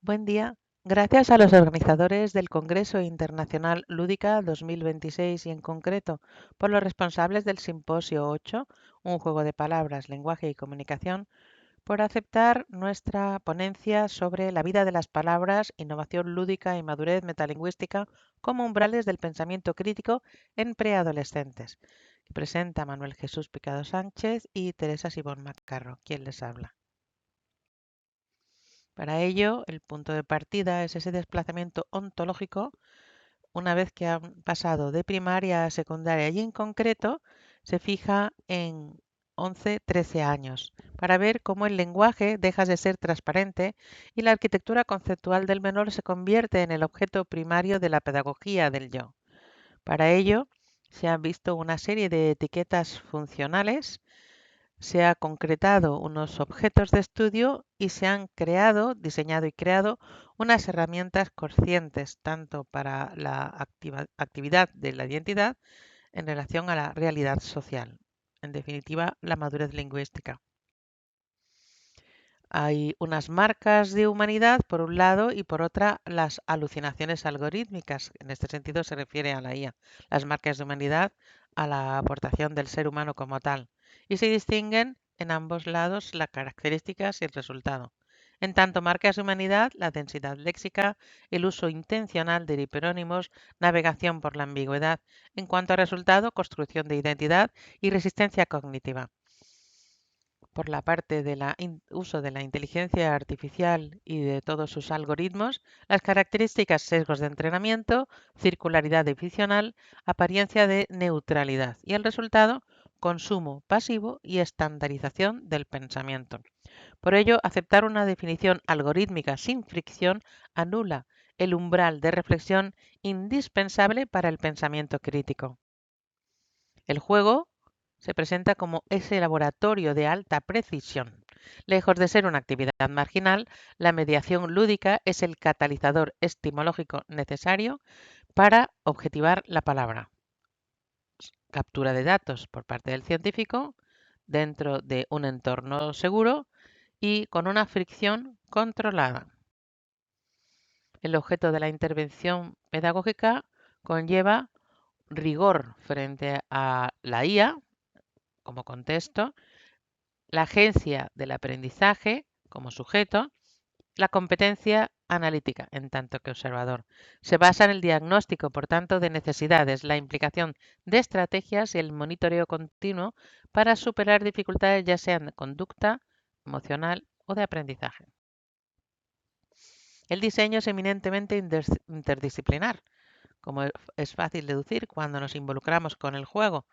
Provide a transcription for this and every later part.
Buen día. Gracias a los organizadores del Congreso Internacional Lúdica 2026 y en concreto por los responsables del Simposio 8, un juego de palabras, lenguaje y comunicación, por aceptar nuestra ponencia sobre la vida de las palabras, innovación lúdica y madurez metalingüística como umbrales del pensamiento crítico en preadolescentes, que presenta Manuel Jesús Picado Sánchez y Teresa Sibón Macarro, quien les habla. Para ello, el punto de partida es ese desplazamiento ontológico una vez que han pasado de primaria a secundaria y en concreto se fija en 11-13 años para ver cómo el lenguaje deja de ser transparente y la arquitectura conceptual del menor se convierte en el objeto primario de la pedagogía del yo. Para ello, se han visto una serie de etiquetas funcionales, se ha concretado unos objetos de estudio y se han diseñado y creado unas herramientas conscientes tanto para la actividad de la identidad en relación a la realidad social. En definitiva, la madurez lingüística. Hay unas marcas de humanidad por un lado y por otra las alucinaciones algorítmicas. En este sentido se refiere a la IA. Las marcas de humanidad a la aportación del ser humano como tal. Y se distinguen en ambos lados las características y el resultado. En tanto marcas de humanidad, la densidad léxica, el uso intencional de hiperónimos, navegación por la ambigüedad. En cuanto a resultado, construcción de identidad y resistencia cognitiva. Por la parte del uso de la inteligencia artificial y de todos sus algoritmos, las características sesgos de entrenamiento, circularidad decisional, apariencia de neutralidad y el resultado, consumo pasivo y estandarización del pensamiento. Por ello, aceptar una definición algorítmica sin fricción anula el umbral de reflexión indispensable para el pensamiento crítico. El juego se presenta como ese laboratorio de alta precisión. Lejos de ser una actividad marginal, la mediación lúdica es el catalizador estimológico necesario para objetivar la palabra. Captura de datos por parte del científico dentro de un entorno seguro y con una fricción controlada. El objeto de la intervención pedagógica conlleva rigor frente a la IA como contexto, la agencia del aprendizaje como sujeto, la competencia analítica en tanto que observador. Se basa en el diagnóstico, por tanto, de necesidades, la implicación de estrategias y el monitoreo continuo para superar dificultades ya sean de conducta, emocional o de aprendizaje. El diseño es eminentemente interdisciplinar, como es fácil deducir cuando nos involucramos con el juego.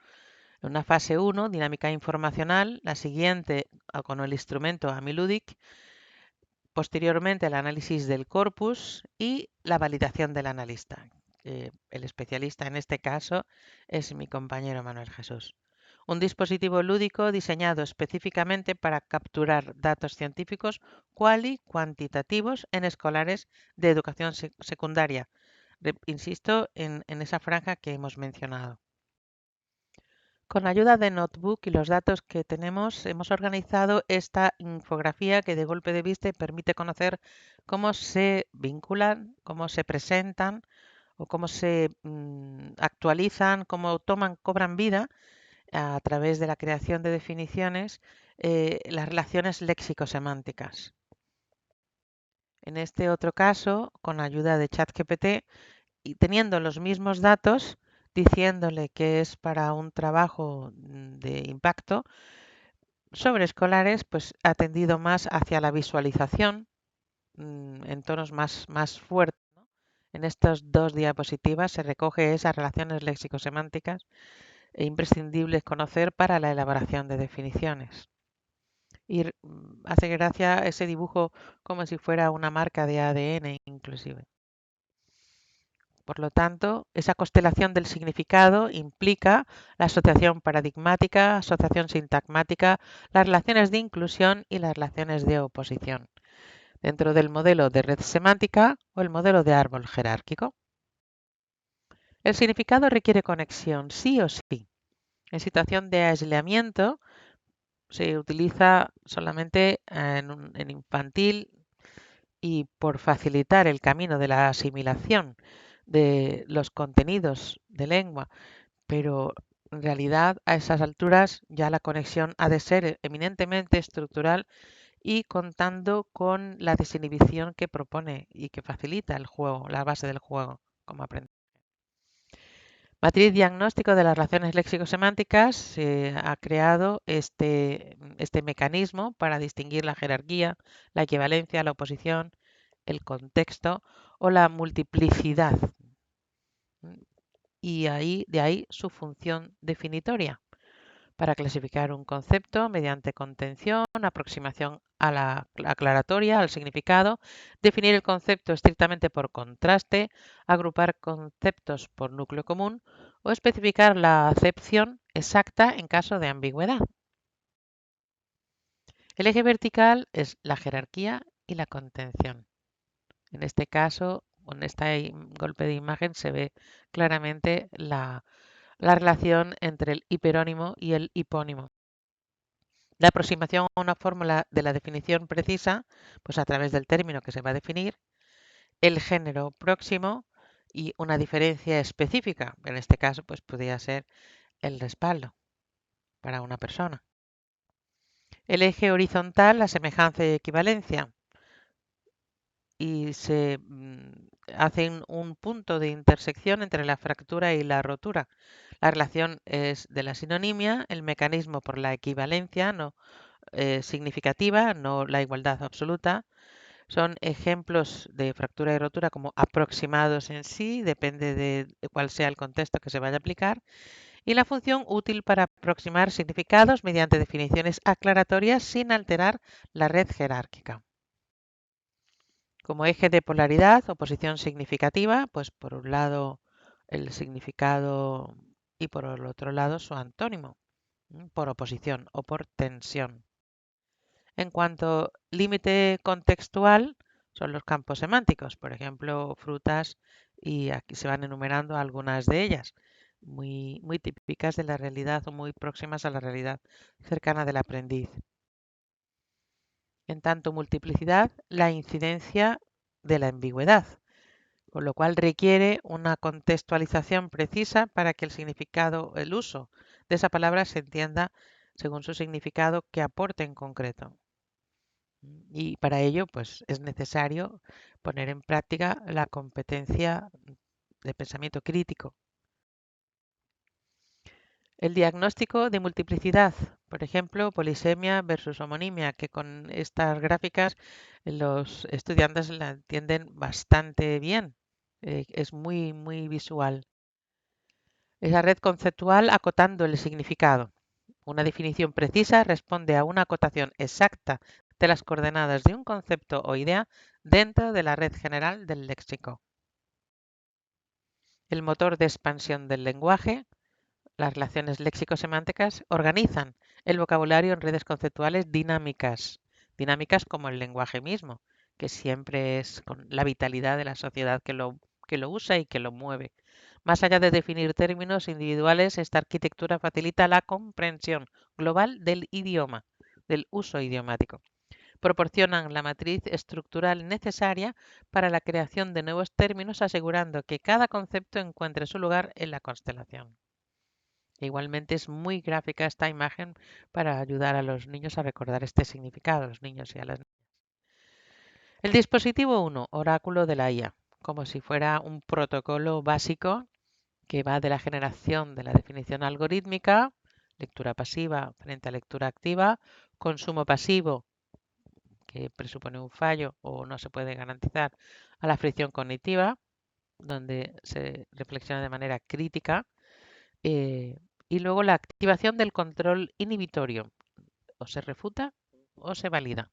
En una fase 1, dinámica informacional, la siguiente con el instrumento Amiludic, posteriormente el análisis del corpus y la validación del analista. El especialista en este caso es mi compañero Manuel Jesús. Un dispositivo lúdico diseñado específicamente para capturar datos científicos cuantitativos en escolares de educación secundaria. Insisto en esa franja que hemos mencionado. Con ayuda de Notebook y los datos que tenemos, hemos organizado esta infografía que de golpe de vista permite conocer cómo se vinculan, cómo se presentan o cómo se actualizan, cómo cobran vida a través de la creación de definiciones las relaciones léxico-semánticas. En este otro caso, con ayuda de ChatGPT y teniendo los mismos datos, diciéndole que es para un trabajo de impacto sobre escolares, pues ha tendido más hacia la visualización en tonos más fuertes. ¿No? En estas dos diapositivas se recoge esas relaciones léxico-semánticas e imprescindibles conocer para la elaboración de definiciones. Y hace gracia ese dibujo como si fuera una marca de ADN inclusive. Por lo tanto, esa constelación del significado implica la asociación paradigmática, asociación sintagmática, las relaciones de inclusión y las relaciones de oposición, dentro del modelo de red semántica o el modelo de árbol jerárquico. El significado requiere conexión, sí o sí. En situación de aislamiento se utiliza solamente en infantil y por facilitar el camino de la asimilación de los contenidos de lengua, pero en realidad a esas alturas ya la conexión ha de ser eminentemente estructural y contando con la desinhibición que propone y que facilita el juego, la base del juego, como aprender. Matriz diagnóstico de las relaciones léxico-semánticas se ha creado este mecanismo para distinguir la jerarquía, la equivalencia, la oposición, el contexto o la multiplicidad. Y de ahí su función definitoria para clasificar un concepto mediante contención, aproximación a la aclaratoria, al significado, definir el concepto estrictamente por contraste, agrupar conceptos por núcleo común o especificar la acepción exacta en caso de ambigüedad. El eje vertical es la jerarquía y la contención. En este caso, con este golpe de imagen se ve claramente la relación entre el hiperónimo y el hipónimo. La aproximación a una fórmula de la definición precisa, pues a través del término que se va a definir, el género próximo y una diferencia específica. En este caso, pues podría ser el respaldo para una persona. El eje horizontal, la semejanza y equivalencia. Y se hace un punto de intersección entre la fractura y la rotura. La relación es de la sinonimia, el mecanismo por la equivalencia no significativa, no la igualdad absoluta. Son ejemplos de fractura y rotura como aproximados en sí, depende de cuál sea el contexto que se vaya a aplicar. Y la función útil para aproximar significados mediante definiciones aclaratorias sin alterar la red jerárquica. Como eje de polaridad o posición significativa, pues por un lado el significado y por el otro lado su antónimo, por oposición o por tensión. En cuanto límite contextual, son los campos semánticos, por ejemplo, frutas, y aquí se van enumerando algunas de ellas, muy típicas de la realidad o muy próximas a la realidad cercana del aprendiz. En tanto multiplicidad, la incidencia de la ambigüedad, con lo cual requiere una contextualización precisa para que el significado, el uso de esa palabra se entienda según su significado que aporte en concreto. Y para ello, pues es necesario poner en práctica la competencia de pensamiento crítico. El diagnóstico de multiplicidad, por ejemplo, polisemia versus homonimia, que con estas gráficas los estudiantes la entienden bastante bien. Es muy visual. Esa red conceptual acotando el significado. Una definición precisa responde a una acotación exacta de las coordenadas de un concepto o idea dentro de la red general del léxico. El motor de expansión del lenguaje, las relaciones léxico-semánticas, organizan el vocabulario en redes conceptuales dinámicas, dinámicas como el lenguaje mismo, que siempre es con la vitalidad de la sociedad que lo usa y que lo mueve. Más allá de definir términos individuales, esta arquitectura facilita la comprensión global del idioma, del uso idiomático. Proporcionan la matriz estructural necesaria para la creación de nuevos términos, asegurando que cada concepto encuentre su lugar en la constelación. Igualmente es muy gráfica esta imagen para ayudar a los niños a recordar este significado, a los niños y a las niñas. El dispositivo 1, oráculo de la IA, como si fuera un protocolo básico que va de la generación de la definición algorítmica, lectura pasiva frente a lectura activa, consumo pasivo, que presupone un fallo o no se puede garantizar, a la fricción cognitiva, donde se reflexiona de manera crítica, y luego la activación del control inhibitorio, o se refuta o se valida.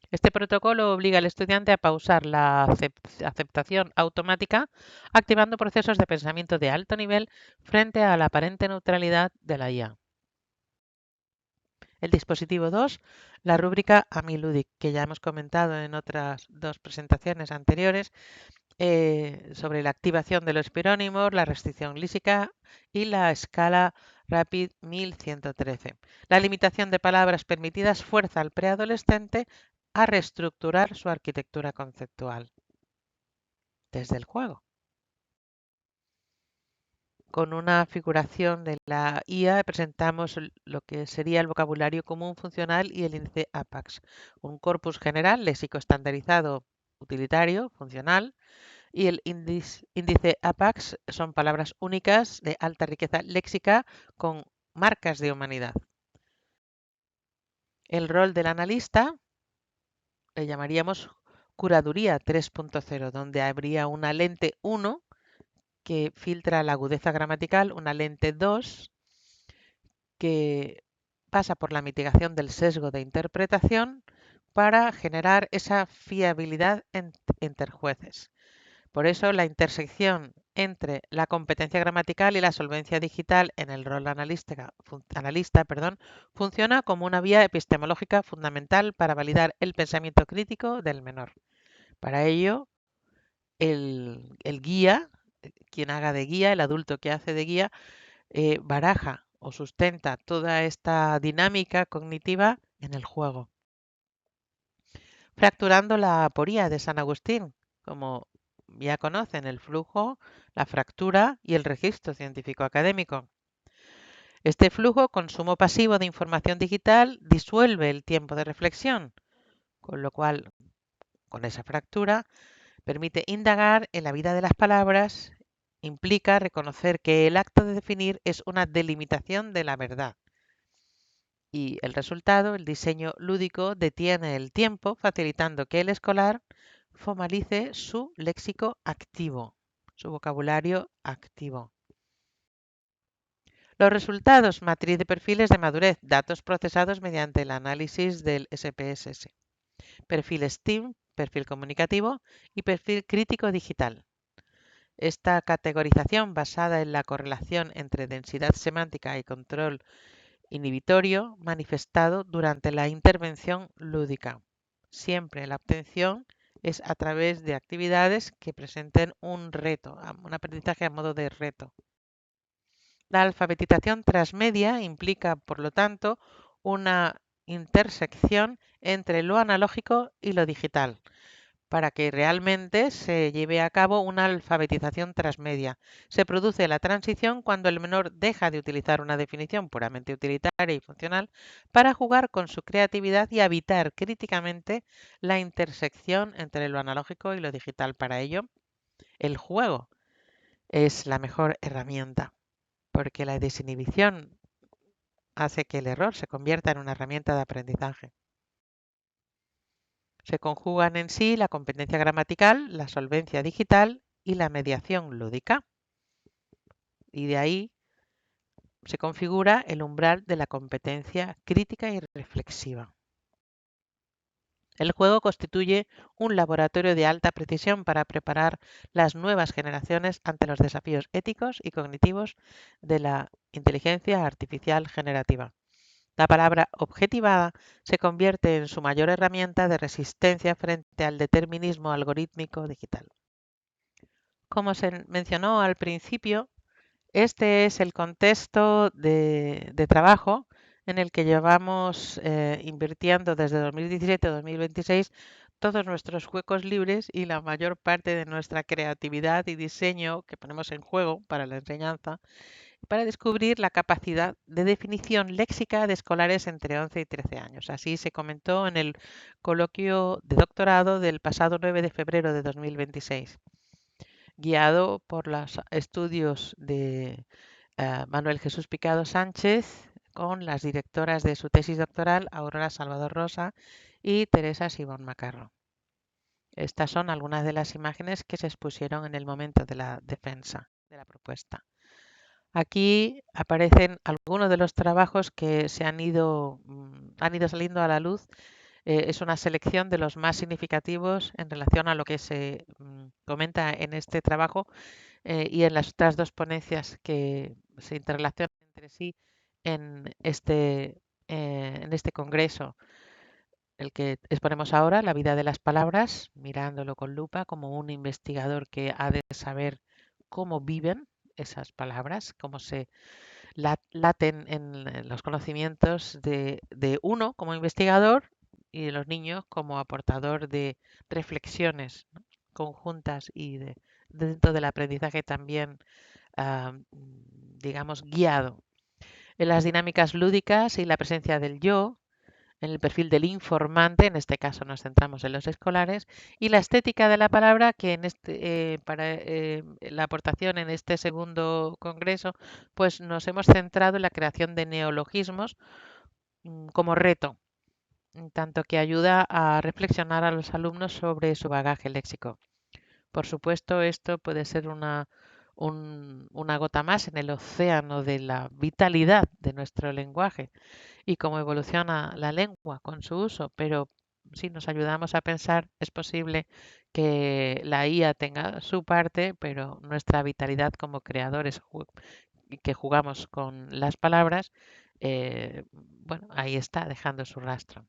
Este protocolo obliga al estudiante a pausar la aceptación automática, activando procesos de pensamiento de alto nivel frente a la aparente neutralidad de la IA. El dispositivo 2, la rúbrica Amiludic, que ya hemos comentado en otras dos presentaciones anteriores, sobre la activación de los pirónimos, la restricción lísica y la escala Rapid 1113. La limitación de palabras permitidas fuerza al preadolescente a reestructurar su arquitectura conceptual desde el juego. Con una figuración de la IA presentamos lo que sería el vocabulario común funcional y el índice APAX, un corpus general léxico estandarizado utilitario funcional, y el índice APAX son palabras únicas de alta riqueza léxica con marcas de humanidad. El rol del analista le llamaríamos curaduría 3.0, donde habría una lente 1 que filtra la agudeza gramatical, una lente 2 que pasa por la mitigación del sesgo de interpretación para generar esa fiabilidad entre jueces. Por eso la intersección entre la competencia gramatical y la solvencia digital en el rol analista, funciona como una vía epistemológica fundamental para validar el pensamiento crítico del menor. Para ello, el guía, quien haga de guía, el adulto que hace de guía, baraja o sustenta toda esta dinámica cognitiva en el juego, fracturando la aporía de San Agustín, como ya conocen, el flujo, la fractura y el registro científico académico. Este flujo, consumo pasivo de información digital, disuelve el tiempo de reflexión, con lo cual, con esa fractura, permite indagar en la vida de las palabras, implica reconocer que el acto de definir es una delimitación de la verdad. Y el resultado, el diseño lúdico, detiene el tiempo, facilitando que el escolar formalice su léxico activo, su vocabulario activo. Los resultados, matriz de perfiles de madurez, datos procesados mediante el análisis del SPSS. Perfil STEAM, perfil comunicativo y perfil crítico digital. Esta categorización basada en la correlación entre densidad semántica y control inhibitorio manifestado durante la intervención lúdica. Siempre la obtención es a través de actividades que presenten un reto, un aprendizaje a modo de reto. La alfabetización transmedia implica, por lo tanto, una intersección entre lo analógico y lo digital, para que realmente se lleve a cabo una alfabetización transmedia. Se produce la transición cuando el menor deja de utilizar una definición puramente utilitaria y funcional para jugar con su creatividad y habitar críticamente la intersección entre lo analógico y lo digital. Para ello, el juego es la mejor herramienta, porque la desinhibición hace que el error se convierta en una herramienta de aprendizaje. Se conjugan en sí la competencia gramatical, la solvencia digital y la mediación lúdica. Y de ahí se configura el umbral de la competencia crítica y reflexiva. El juego constituye un laboratorio de alta precisión para preparar las nuevas generaciones ante los desafíos éticos y cognitivos de la inteligencia artificial generativa. La palabra objetivada se convierte en su mayor herramienta de resistencia frente al determinismo algorítmico digital. Como se mencionó al principio, este es el contexto de trabajo en el que llevamos invirtiendo desde 2017 a 2026 todos nuestros huecos libres y la mayor parte de nuestra creatividad y diseño que ponemos en juego para la enseñanza, para descubrir la capacidad de definición léxica de escolares entre 11 y 13 años. Así se comentó en el coloquio de doctorado del pasado 9 de febrero de 2026, guiado por los estudios de Manuel Jesús Picado Sánchez con las directoras de su tesis doctoral, Aurora Salvador Rosa y Teresa Sibón Macarro. Estas son algunas de las imágenes que se expusieron en el momento de la defensa de la propuesta. Aquí aparecen algunos de los trabajos que han ido saliendo a la luz. Es una selección de los más significativos en relación a lo que se comenta en este trabajo y en las otras dos ponencias que se interrelacionan entre sí en este congreso, el que exponemos ahora, La vida de las palabras, mirándolo con lupa como un investigador que ha de saber cómo viven esas palabras, cómo se laten en los conocimientos de uno como investigador y de los niños como aportador de reflexiones, ¿no?, conjuntas y dentro del aprendizaje también, digamos, guiado. En las dinámicas lúdicas y la presencia del yo, en el perfil del informante, en este caso nos centramos en los escolares, y la estética de la palabra, que para la aportación en este segundo congreso, pues nos hemos centrado en la creación de neologismos como reto, tanto que ayuda a reflexionar a los alumnos sobre su bagaje léxico. Por supuesto, esto puede ser una gota más en el océano de la vitalidad de nuestro lenguaje y cómo evoluciona la lengua con su uso, pero si nos ayudamos a pensar, es posible que la IA tenga su parte, pero nuestra vitalidad como creadores que jugamos con las palabras, bueno, ahí está, dejando su rastro.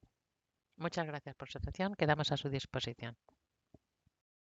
Muchas gracias por su atención, quedamos a su disposición.